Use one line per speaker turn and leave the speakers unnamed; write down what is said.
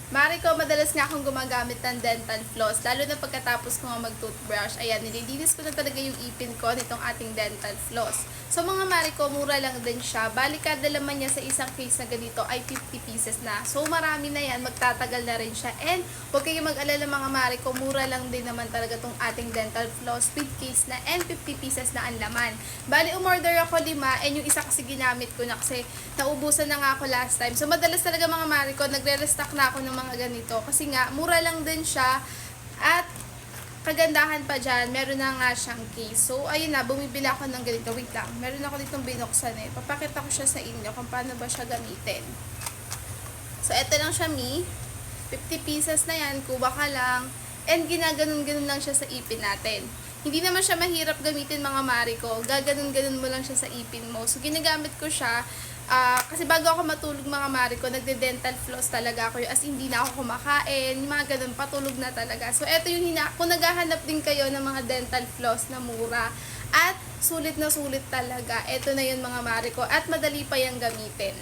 Mari ko, madalas nga akong gumagamit ng dental floss, lalo na pagkatapos ko nga mag-toothbrush. Ayan, nililinis ko na talaga yung ipin ko nitong ating dental floss. So mga mari ko, mura lang din siya. Bali, kada laman niya sa isang case na ganito ay 50 pieces na. So marami na yan, magtatagal na rin siya. And huwag kayong mag-alala mga mari ko, mura lang din naman talaga tong ating dental floss with case na and 50 pieces na ang laman. Bali, umorder ako 5 and yung isa kasi ginamit ko na kasi naubusan na nga ako last time. So madalas talaga mga mari ko, nagre-restock na ako ng mga ganito kasi nga mura lang din siya at kagandahan pa dyan, meron na nga siyang case. So ayun na, bumibili ako ng ganito. Wait lang, meron ako ditong binuksan eh. Papakita ko siya sa inyo kung paano ba siya gamitin. So eto lang siya, 50 pieces na yan, kuha ka lang, and ginaganon-ganon lang siya sa ipin natin. Hindi naman siya mahirap gamitin mga mari ko, gaganon-ganon mo lang siya sa ipin mo. So ginagamit ko siya kasi bago ako matulog mga mari ko, nagde-dental floss talaga ako. As hindi na ako kumakain, yung mga ganun, patulog na talaga. So, eto yung kung naghahanap din kayo ng mga dental floss na mura at sulit na sulit talaga, eto na yun mga mari ko at madali pa yung gamitin.